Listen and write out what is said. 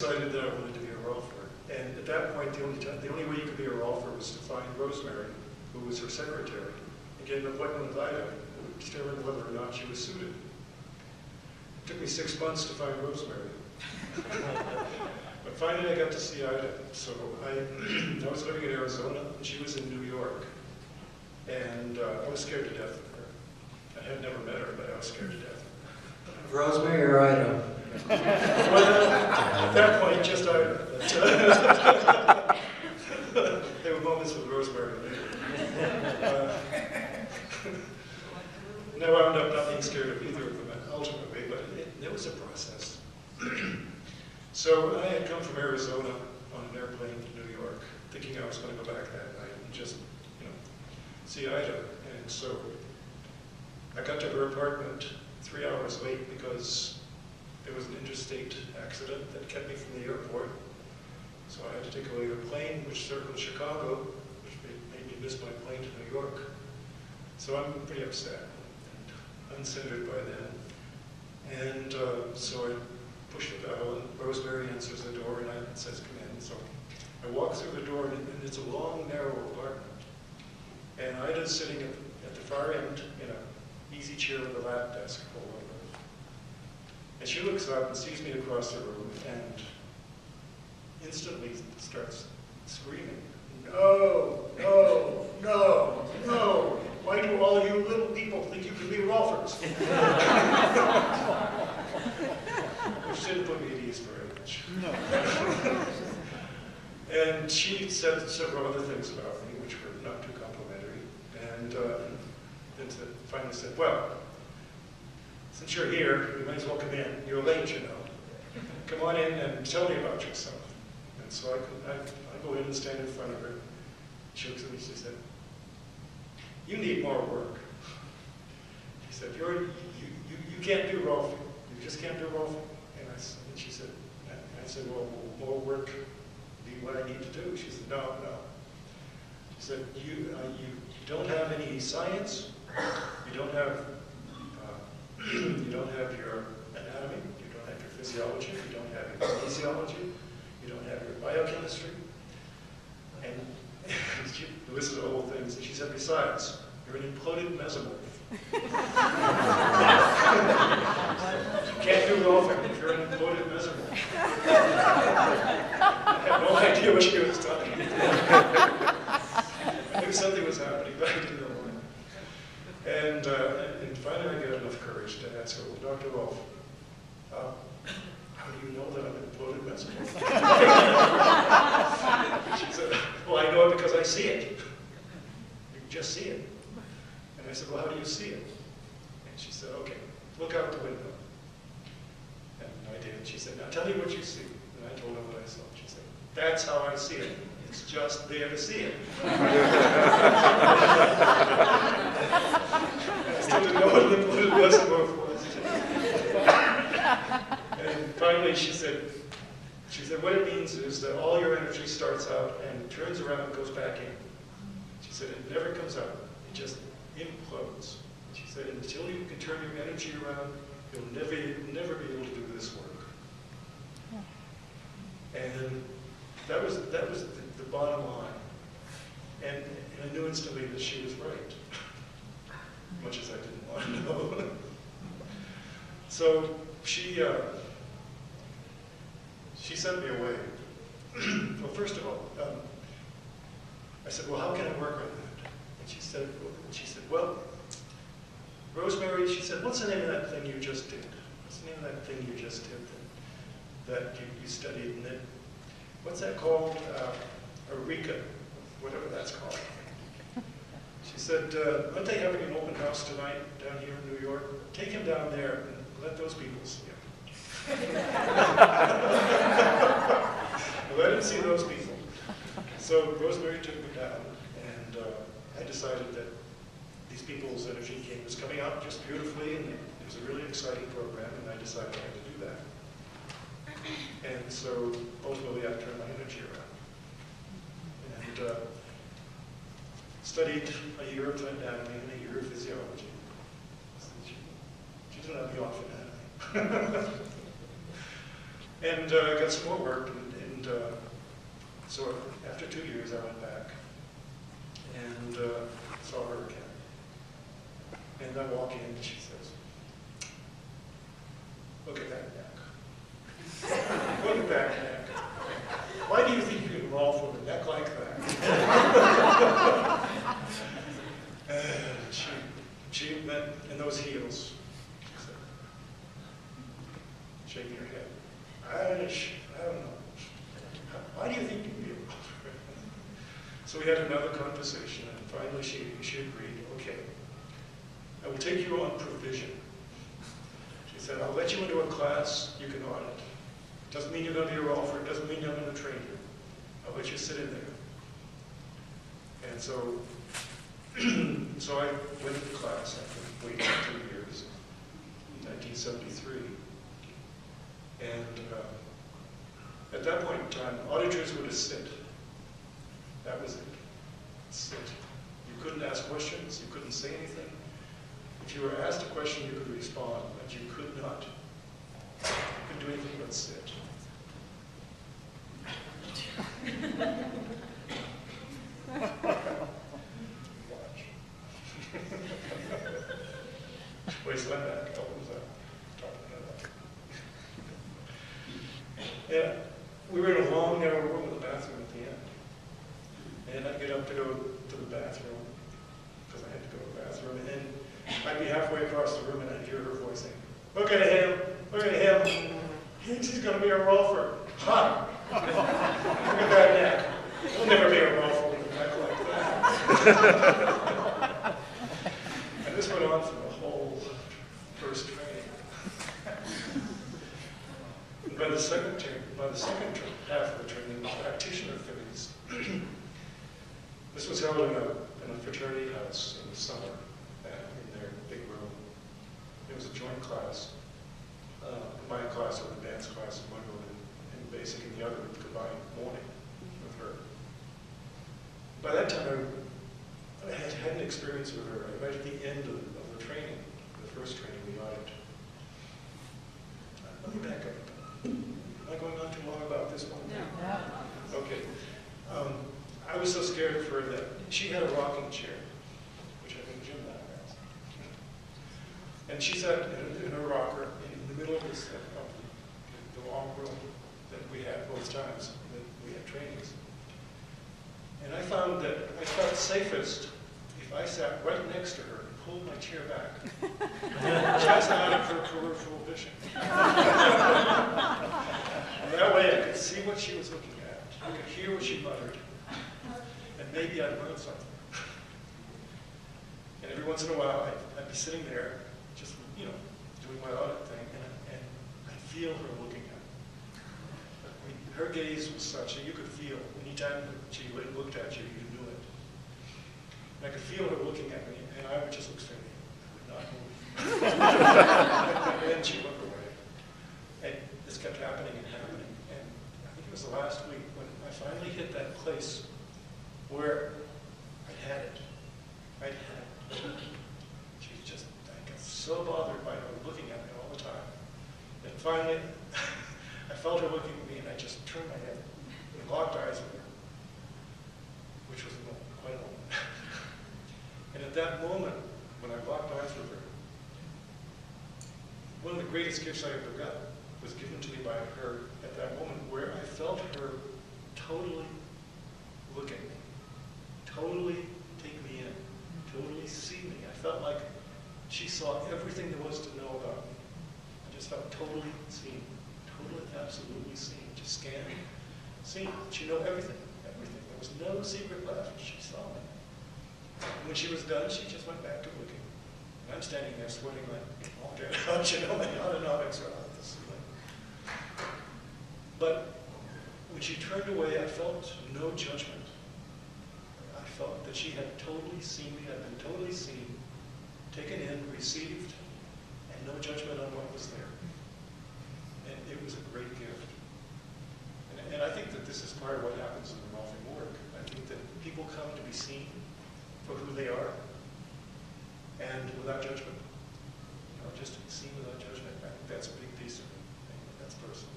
decided that I wanted to be a rolfer. And at that point, the only way you could be a rolfer was to find Rosemary, who was her secretary, and get an appointment with Ida, to determine whether or not she was suited. It took me 6 months to find Rosemary. But finally I got to see Ida. So I was living in Arizona, and she was in New York. And I was scared to death of her. I had never met her, but I was scared to death. Rosemary or Ida? Well, at that point, just Ida. There were moments with Rosemary later. And I wound up not being scared of either of them ultimately, but it was a process. So I had come from Arizona on an airplane to New York, thinking I was going to go back that night and just, see Ida. And so I got to her apartment 3 hours late because there was an interstate accident that kept me from the airport. So I had to take a later plane, which circled Chicago, which made me miss my plane to New York. So I'm pretty upset and uncentered by then. And so I push the bell, and Rosemary answers the door, and says, "Come in." So I walk through the door, and it's a long, narrow apartment. And Ida's sitting at the far end in an easy chair with a lap desk full of her. And she looks up and sees me across the room, and instantly starts screaming, "No, no, no, no! Why do all you little people think you can be rolfers?" Which didn't put me at ease very much. No. And she said several other things about me, which were not too complimentary. And then finally said, "Well, since you're here, you might as well come in. You're late, you know. Come on in and tell me about yourself." And so I go in and stand in front of her. She looks at me and she said, "You need more work." She said, you can't do rolfing. You just can't do rolfing." And she said, and I said, "Well, more work be what I need to do." She said, "No, no." She said, you don't have any science. You don't have your anatomy. You don't have your physiology. You don't have your kinesiology. You don't have your biochemistry." And she listed all the things. And she said, "Besides, you're an imploded mesomorph. You can't do rolfing if you're an imploded mesomorph." I had no idea what she was talking about. I knew something was happening, but I didn't know what. And finally I get enough courage to ask her, "Well, Dr. Rolf, how do you know that I'm an imploded mesomorph?" She said, "Well, I know it because I see it. You just see it." And I said, "Well, how do you see it?" And she said, "Okay, look out the window." And I did. She said, "Now tell me what you see." And I told her what I saw. She said, "That's how I see it. It's just there to see it." I still didn't know what an imploded mesomorph was. And finally she said, "What it means is that all your energy starts out and turns around and goes back in." She said, "It never comes out. It just implodes." She said, "Until you can turn your energy around, you'll never be able to do this work." And that was the bottom line. And I knew instantly that she was right, much as I didn't want to know. So she sent me away. Well, first of all, I said, "Well, how can I work on that?" And she said, "Well, Rosemary," she said, "what's the name of that thing you just did? What's the name of that thing you just did that you studied? And then, what's that called? Eureka, whatever that's called." She said, "Aren't they having an open house tonight down here in New York? Take him down there and let those people see him." Let him see those people. So Rosemary took me down, and I decided that these people's energy was coming out just beautifully, and it was a really exciting program, and I decided I had to do that. And so ultimately I turned my energy around. And studied a year of anatomy and a year of physiology. She didn't have me off anatomy. And got some more work, and so after 2 years I went back and saw her again. And I walk in and she says, "Look at that neck. Look at that neck. Why do you think you can roll from a neck like that?" And she meant in those heels, she said, shaking her head, I don't know. Why do you think you'd be a rolfer? So we had another conversation, and finally she agreed, okay, I will take you on provision. She said, I'll let you into a class you can audit. Doesn't mean you're going to be a rolfer, it doesn't mean I'm going to train you. I'll let you sit in there. And so, so I went to class after waiting 2 years, in 1973. And at that point in time, auditors were to sit. That was it. Sit. You couldn't ask questions, you couldn't say anything. If you were asked a question, you could respond, but you could not. You couldn't do anything but sit. Watch. Waistline back, elbows up, talking about. Yeah, we were in a long, narrow room with a bathroom at the end. And I'd get up to go to the bathroom, because I had to go to the bathroom, and then I'd be halfway across the room and I'd hear her voice saying, look at him, he thinks he's going to be a rolfer. Ha! Look at that neck. He'll never be a rolfer with a neck like that. And this went on for the whole first training. And by the second half of the training, the practitioner phase, this was held in a fraternity house in the summer, in their big room. It was a joint class, combined class or advanced class in one room, and basic in the other, with combined morning with her. By that time, I had an experience with her right at the end of the training, the first training we audited. Let me back up. Am I going on too long about this one? No. Okay. I was so scared of her that she had a rocking chair, which I think Jim now has. And she sat in her rocker in the middle of this, the long room that we had both times that we had trainings. And I found that I felt safest if I sat right next to her and pulled my chair back, just out of her peripheral vision. And that way I could see what she was looking at. I could hear what she muttered. And maybe I'd learn something. And every once in a while, I'd be sitting there, just, doing my audit thing, and I'd feel her looking at me. I mean, her gaze was such that you could feel, anytime she looked at you, you knew it. And I could feel her looking at me, and I would just look straight at her. I would not move. And then she'd look away. And this kept happening and happening. And I think it was the last week when I finally hit that place where I had it. I'd had it. I got so bothered by her looking at me all the time. And finally, I felt her looking at me, and I just turned my head and locked eyes with her, which was quite a moment. And at that moment, when I locked eyes with her, one of the greatest gifts I ever got was given to me by her at that moment, where I felt her totally look at me, totally take me in, totally see me. I felt like she saw everything there was to know about me. I just felt totally seen, totally, absolutely seen, just scanned, seen. She knew everything, everything. There was no secret left. She saw me. And when she was done, she just went back to looking. And I'm standing there sweating like, all dead out, my autonomics are out of the ceiling. But when she turned away, I felt no judgment. I felt that she had totally seen me, I'd been totally seen, taken in, received, and no judgment on what was there. And it was a great gift. And I think that this is part of what happens in the Rolfing work. I think that people come to be seen for who they are, and without judgment. Just seen without judgment. I think that's a big piece of it. I think that's personal.